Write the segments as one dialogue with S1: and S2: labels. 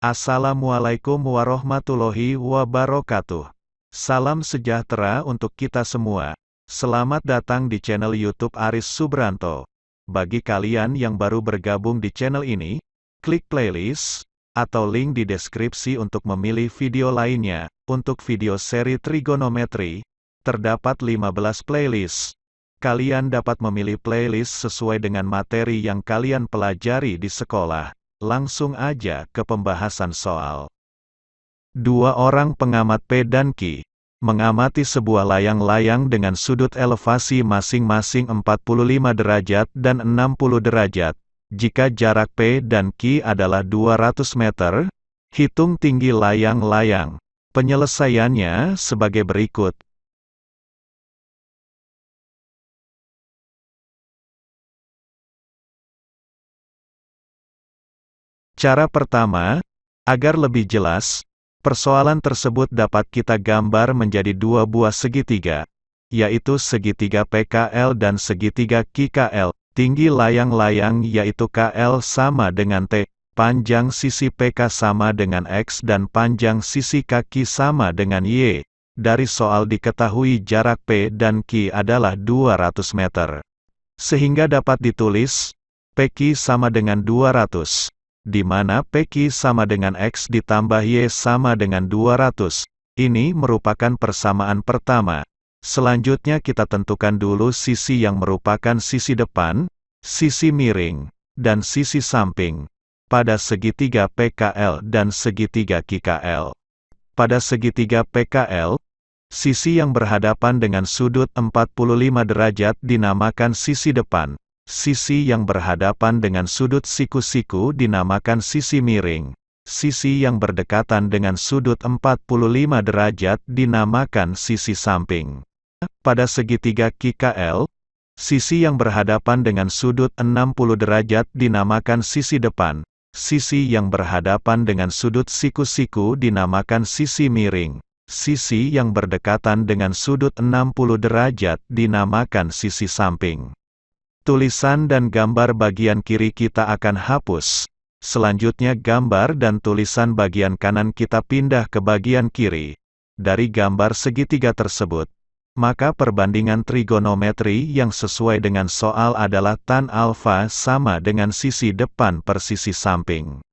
S1: Assalamualaikum warahmatullahi wabarakatuh. Salam sejahtera untuk kita semua. Selamat datang di channel YouTube Aris Subranto. Bagi kalian yang baru bergabung di channel ini, klik playlist atau link di deskripsi untuk memilih video lainnya. Untuk video seri trigonometri, terdapat 15 playlist. Kalian dapat memilih playlist sesuai dengan materi yang kalian pelajari di sekolah. Langsung aja ke pembahasan soal. Dua orang pengamat P dan Q mengamati sebuah layang-layang dengan sudut elevasi masing-masing 45 derajat dan 60 derajat. Jika jarak P dan Q adalah 200 meter, hitung tinggi layang-layang. Penyelesaiannya sebagai berikut. Cara pertama, agar lebih jelas, persoalan tersebut dapat kita gambar menjadi dua buah segitiga, yaitu segitiga PKL dan segitiga QKL. Tinggi layang-layang yaitu KL sama dengan T, panjang sisi PK sama dengan X dan panjang sisi kaki sama dengan Y. Dari soal diketahui jarak P dan Q adalah 200 meter. Sehingga dapat ditulis, PQ sama dengan 200. Di mana PQ sama dengan X ditambah Y sama dengan 200. Ini merupakan persamaan pertama. Selanjutnya kita tentukan dulu sisi yang merupakan sisi depan, sisi miring, dan sisi samping. Pada segitiga PKL dan segitiga QKL. Pada segitiga PKL, sisi yang berhadapan dengan sudut 45 derajat dinamakan sisi depan. Sisi yang berhadapan dengan sudut siku-siku dinamakan sisi miring. Sisi yang berdekatan dengan sudut 45 derajat dinamakan sisi samping. Pada segitiga QKL, sisi yang berhadapan dengan sudut 60 derajat dinamakan sisi depan. Sisi yang berhadapan dengan sudut siku-siku dinamakan sisi miring. Sisi yang berdekatan dengan sudut 60 derajat dinamakan sisi samping. Tulisan dan gambar bagian kiri kita akan hapus. Selanjutnya gambar dan tulisan bagian kanan kita pindah ke bagian kiri. Dari gambar segitiga tersebut, maka perbandingan trigonometri yang sesuai dengan soal adalah tan alfa sama dengan sisi depan per sisi samping.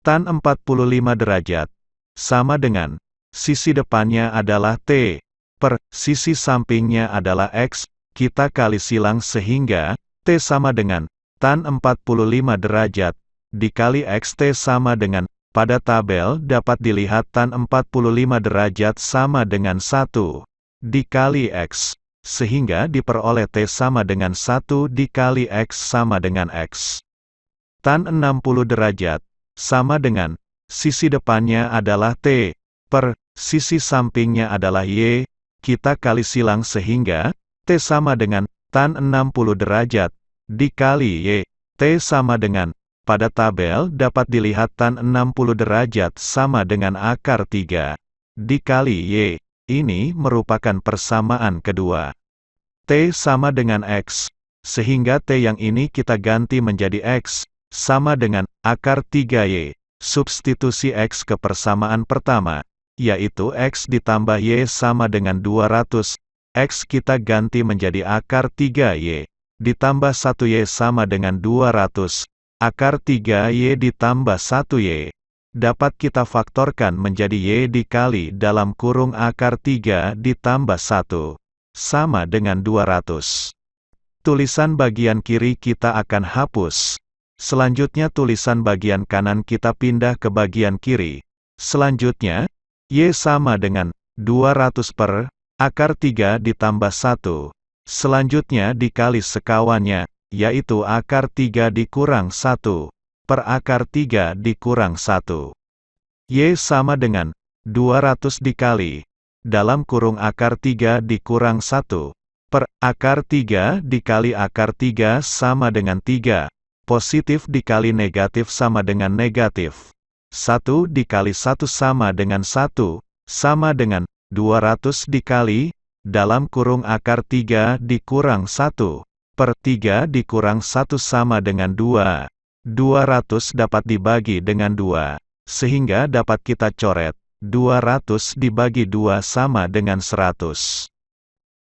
S1: Tan 45 derajat sama dengan sisi depannya adalah T, per sisi sampingnya adalah X. Kita kali silang sehingga T sama dengan tan 45 derajat dikali X. T sama dengan, pada tabel dapat dilihat tan 45 derajat sama dengan 1 dikali X, sehingga diperoleh T sama dengan 1 dikali X sama dengan X. Tan 60 derajat sama dengan, sisi depannya adalah T, per sisi sampingnya adalah Y. Kita kali silang sehingga T sama dengan tan 60 derajat dikali Y. T sama dengan, pada tabel dapat dilihat tan 60 derajat sama dengan akar 3 dikali Y. Ini merupakan persamaan kedua. T sama dengan X, sehingga T yang ini kita ganti menjadi X, sama dengan akar 3Y. Substitusi X ke persamaan pertama, yaitu X ditambah Y sama dengan 200. X kita ganti menjadi akar 3Y, ditambah 1Y sama dengan 200. Akar 3Y ditambah 1Y. Dapat kita faktorkan menjadi Y dikali dalam kurung akar 3 ditambah 1. Sama dengan 200. Tulisan bagian kiri kita akan hapus. Selanjutnya tulisan bagian kanan kita pindah ke bagian kiri. Selanjutnya, Y sama dengan 200 per akar 3 ditambah 1. Selanjutnya dikali sekawannya, yaitu akar 3 dikurang 1, per akar 3 dikurang 1. Y sama dengan 200 dikali, dalam kurung akar 3 dikurang 1, per akar 3 dikali akar 3 sama dengan 3. Positif dikali negatif sama dengan negatif. 1 dikali 1 sama dengan 1, sama dengan 200 dikali, dalam kurung akar 3 dikurang 1, per 3 dikurang 1 sama dengan 2. 200 dapat dibagi dengan 2. Sehingga dapat kita coret, 200 dibagi 2 sama dengan 100.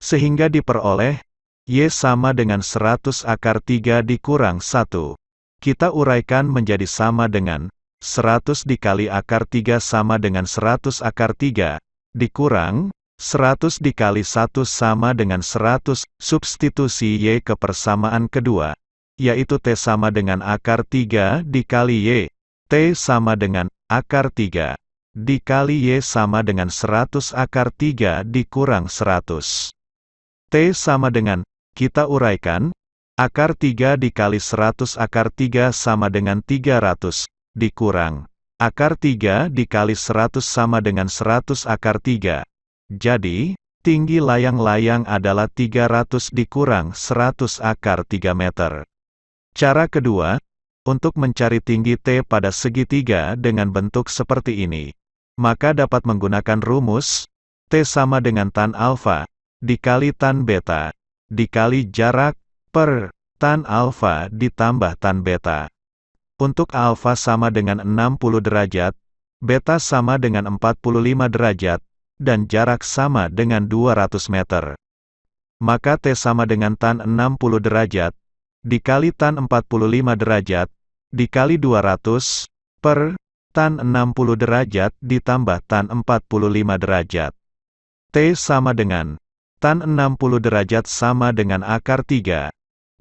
S1: Sehingga diperoleh, Y sama dengan 100 akar 3 dikurang 1. Kita uraikan menjadi sama dengan, 100 dikali akar 3 sama dengan 100 akar 3, dikurang, 100 dikali 1 sama dengan 100, substitusi Y ke persamaan kedua, yaitu T sama dengan akar 3 dikali Y. T sama dengan, akar 3, dikali Y sama dengan 100 akar 3 dikurang 100. T sama dengan, kita uraikan, akar 3 dikali 100 akar 3 sama dengan 300, dikurang, akar 3 dikali 100 sama dengan 100 akar 3. Jadi, tinggi layang-layang adalah 300 dikurang 100 akar 3 meter. Cara kedua, untuk mencari tinggi T pada segitiga dengan bentuk seperti ini, maka dapat menggunakan rumus, T sama dengan tan alfa, dikali tan beta, dikali jarak, per, tan alfa ditambah tan beta. Untuk alfa sama dengan 60 derajat, beta sama dengan 45 derajat, dan jarak sama dengan 200 meter. Maka T sama dengan tan 60 derajat, dikali tan 45 derajat, dikali 200, per, tan 60 derajat ditambah tan 45 derajat. T sama dengan, tan 60 derajat sama dengan akar 3,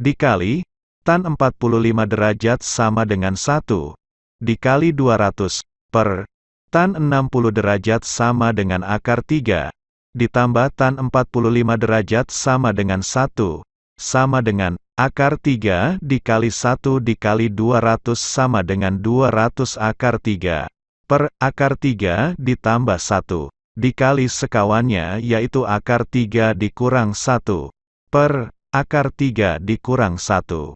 S1: dikali, tan 45 derajat sama dengan 1, dikali 200, per, tan 60 derajat sama dengan akar 3, ditambah tan 45 derajat sama dengan 1, sama dengan, akar 3 dikali 1 dikali 200 sama dengan 200 akar 3, per, akar 3 ditambah 1, dikali sekawannya yaitu akar 3 dikurang 1, per, akar 3 dikurang 1.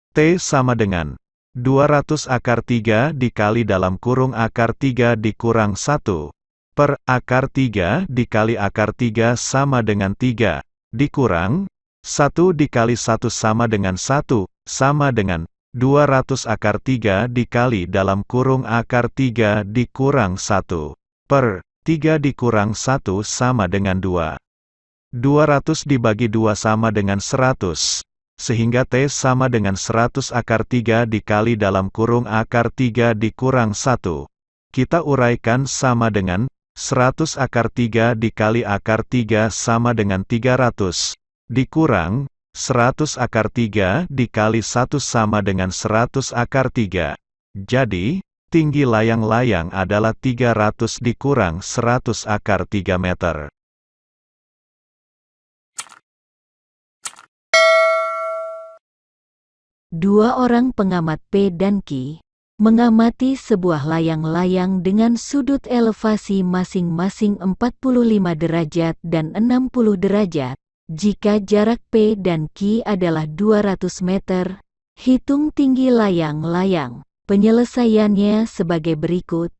S1: T sama dengan, 200 akar 3 dikali dalam kurung akar 3 dikurang 1, per, akar 3 dikali akar 3 sama dengan 3, dikurang, 1 dikali 1 sama dengan 1, sama dengan, 200 akar 3 dikali dalam kurung akar 3 dikurang 1, per, 3 dikurang 1 sama dengan 2. 200 dibagi 2 sama dengan 100, sehingga T sama dengan 100 akar 3 dikali dalam kurung akar 3 dikurang 1. Kita uraikan sama dengan, 100 akar 3 dikali akar 3 sama dengan 300, dikurang, 100 akar 3 dikali 1 sama dengan 100 akar 3. Jadi, tinggi layang-layang adalah 300 dikurang 100 akar 3 meter.
S2: Dua orang pengamat P dan Q mengamati sebuah layang-layang dengan sudut elevasi masing-masing 45 derajat dan 60 derajat. Jika jarak P dan Q adalah 200 meter, hitung tinggi layang-layang. Penyelesaiannya sebagai berikut.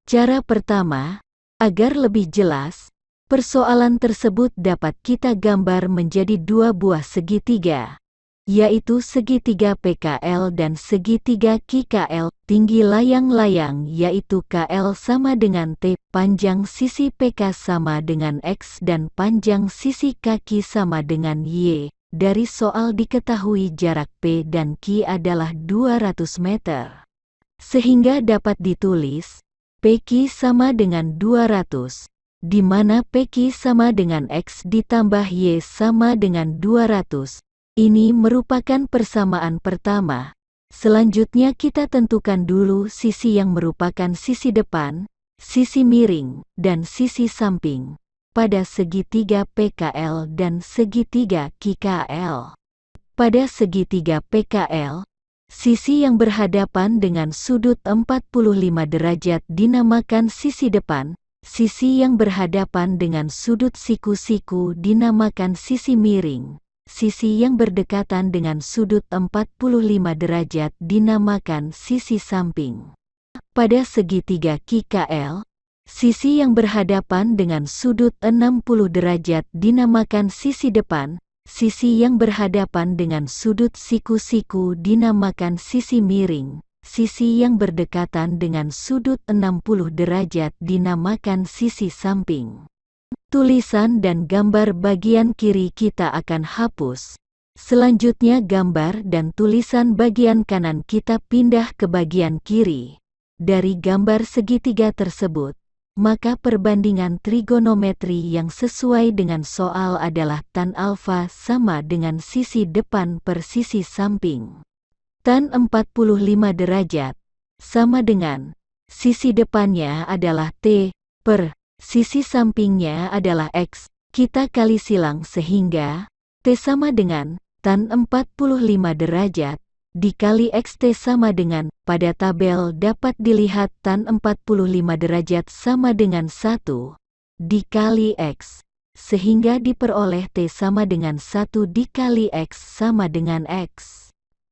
S2: Cara pertama, agar lebih jelas, persoalan tersebut dapat kita gambar menjadi dua buah segitiga, yaitu segitiga PKL dan segitiga QKL. Tinggi layang-layang yaitu KL sama dengan T, panjang sisi PK sama dengan X dan panjang sisi kaki sama dengan Y. Dari soal diketahui jarak P dan Q adalah 200 meter. Sehingga dapat ditulis, PQ sama dengan 200, di mana PQ sama dengan X ditambah Y sama dengan 200. Ini merupakan persamaan pertama. Selanjutnya kita tentukan dulu sisi yang merupakan sisi depan, sisi miring, dan sisi samping pada segitiga PKL dan segitiga QKL. Pada segitiga PKL, sisi yang berhadapan dengan sudut 45 derajat dinamakan sisi depan, sisi yang berhadapan dengan sudut siku-siku dinamakan sisi miring. Sisi yang berdekatan dengan sudut 45 derajat dinamakan sisi samping. Pada segitiga QKL, sisi yang berhadapan dengan sudut 60 derajat dinamakan sisi depan, Sisi yang berhadapan dengan sudut siku-siku dinamakan sisi miring. Sisi yang berdekatan dengan sudut 60 derajat dinamakan sisi samping. Tulisan dan gambar bagian kiri kita akan hapus. Selanjutnya gambar dan tulisan bagian kanan kita pindah ke bagian kiri. Dari gambar segitiga tersebut, maka perbandingan trigonometri yang sesuai dengan soal adalah tan alfa sama dengan sisi depan per sisi samping. Tan 45 derajat sama dengan sisi depannya adalah T per sisi sampingnya adalah X. Kita kali silang sehingga T sama dengan tan 45 derajat dikali X. T sama dengan, pada tabel dapat dilihat tan 45 derajat sama dengan 1 dikali X, sehingga diperoleh T sama dengan 1 dikali X sama dengan X.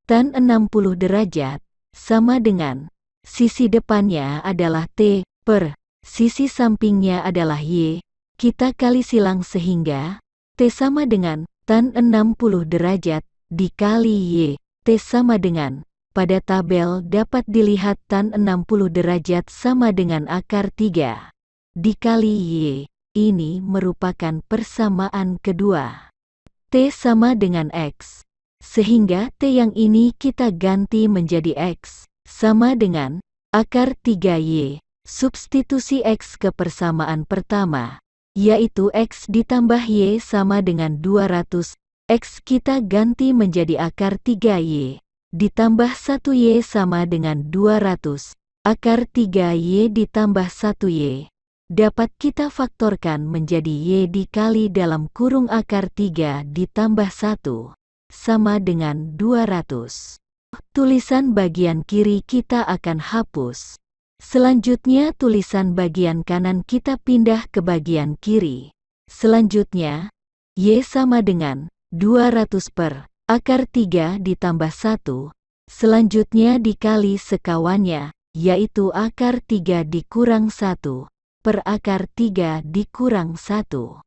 S2: Tan 60 derajat sama dengan sisi depannya adalah T per sisi sampingnya adalah Y. Kita kali silang sehingga T sama dengan tan 60 derajat dikali Y. T sama dengan, pada tabel dapat dilihat tan 60 derajat sama dengan akar 3 dikali Y. Ini merupakan persamaan kedua. T sama dengan X. Sehingga T yang ini kita ganti menjadi X, sama dengan akar 3Y. Substitusi X ke persamaan pertama, yaitu X ditambah Y sama dengan 200. X kita ganti menjadi akar 3Y, ditambah 1Y sama dengan 200. Akar 3Y ditambah 1Y, dapat kita faktorkan menjadi Y dikali dalam kurung akar 3 ditambah 1. Sama dengan 200. Tulisan bagian kiri kita akan hapus. Selanjutnya tulisan bagian kanan kita pindah ke bagian kiri. Selanjutnya, Y sama dengan 200 per akar 3 ditambah 1. Selanjutnya dikali sekawannya, yaitu akar 3 dikurang 1 per akar 3 dikurang 1.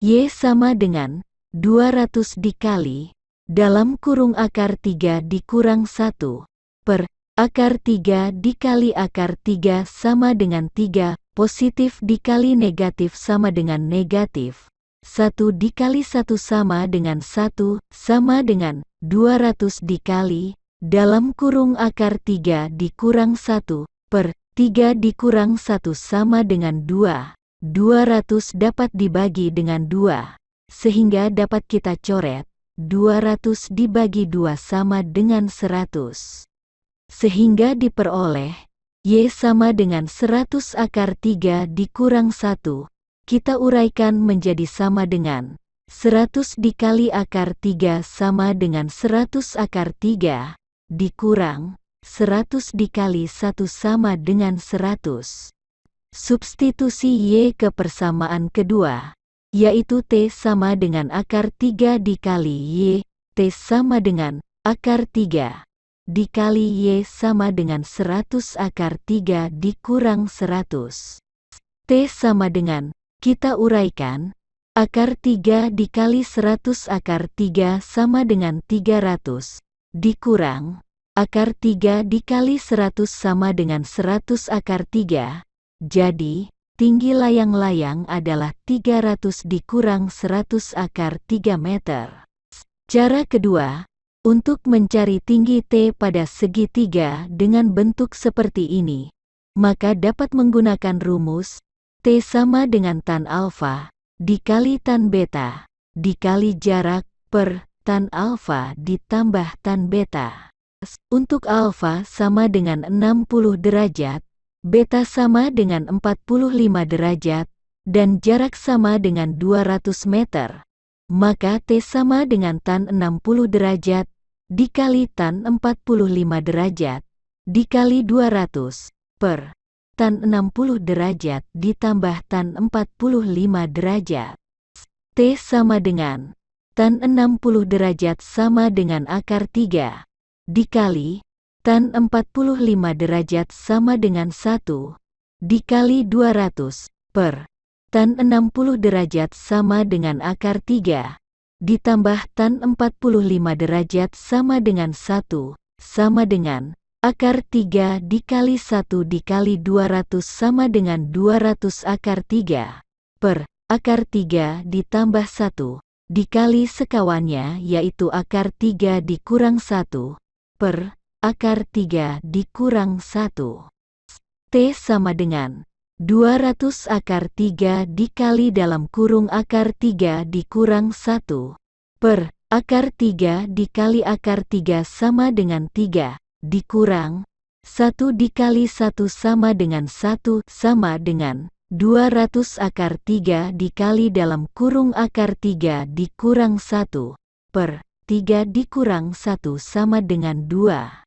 S2: Y sama dengan 200 dikali dalam kurung akar 3 dikurang 1 per akar 3 dikali akar 3 sama dengan 3, positif dikali negatif sama dengan negatif. 1 dikali 1 sama dengan 1, sama dengan 200 dikali dalam kurung akar 3 dikurang 1 per 3 dikurang 1 sama dengan 2. 200 dapat dibagi dengan 2, sehingga dapat kita coret. 200 dibagi 2 sama dengan 100. Sehingga diperoleh, Y sama dengan 100 akar 3 dikurang 1. Kita uraikan menjadi sama dengan 100 dikali akar 3 sama dengan 100 akar 3, dikurang 100 dikali 1 sama dengan 100. Substitusi Y ke persamaan kedua, yaitu T sama dengan akar 3 dikali Y. T sama dengan akar 3 dikali Y sama dengan 100 akar 3 dikurang 100. T sama dengan, kita uraikan, akar 3 dikali 100 akar 3 sama dengan 300, dikurang, akar 3 dikali 100 sama dengan 100 akar 3, jadi, tinggi layang-layang adalah 300 dikurang 100 akar 3 meter. Cara kedua, untuk mencari tinggi T pada segitiga dengan bentuk seperti ini, maka dapat menggunakan rumus T sama dengan tan alfa dikali tan beta dikali jarak per tan alfa ditambah tan beta. Untuk alfa sama dengan 60 derajat, beta sama dengan 45 derajat, dan jarak sama dengan 200 meter. Maka T sama dengan tan 60 derajat, dikali tan 45 derajat, dikali 200, per tan 60 derajat ditambah tan 45 derajat. T sama dengan tan 60 derajat sama dengan akar 3, dikali tan 45 derajat sama dengan 1, dikali 200, per tan 60 derajat sama dengan akar 3, ditambah tan 45 derajat sama dengan 1, sama dengan akar 3 dikali 1 dikali 200 sama dengan 200 akar 3 per akar 3 ditambah 1 dikali sekawannya yaitu akar 3 dikurang 1 per akar 3 dikurang 1. T sama dengan 200 akar 3 dikali dalam kurung akar 3 dikurang 1 per akar 3 dikali akar 3 sama dengan 3 dikurang 1 dikali 1 sama dengan 1 sama dengan 200 akar 3 dikali dalam kurung akar 3 dikurang 1 per 3 dikurang 1 sama dengan 2.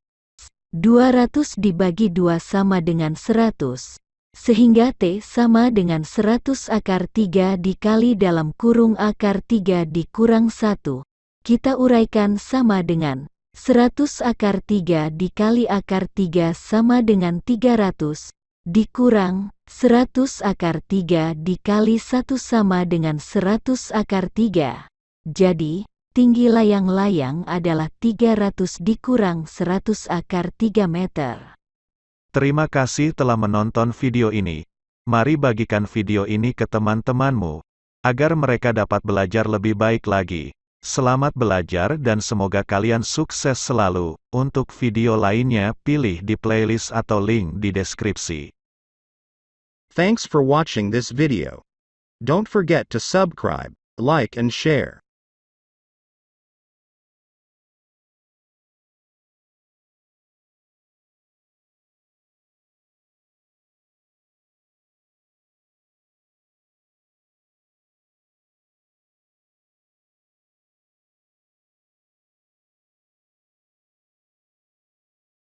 S2: 200 dibagi 2 sama dengan 100. Sehingga T sama dengan 100 akar 3 dikali dalam kurung akar 3 dikurang 1. Kita uraikan sama dengan 100 akar 3 dikali akar 3 sama dengan 300, dikurang 100 akar 3 dikali 1 sama dengan 100 akar 3. Jadi, tinggi layang-layang adalah 300 dikurang 100 akar 3 meter.
S1: Terima kasih telah menonton video ini. Mari bagikan video ini ke teman-temanmu, agar mereka dapat belajar lebih baik lagi. Selamat belajar dan semoga kalian sukses selalu. Untuk video lainnya, pilih di playlist atau link di deskripsi.
S3: Thanks for watching this video. Don't forget to subscribe, like and share.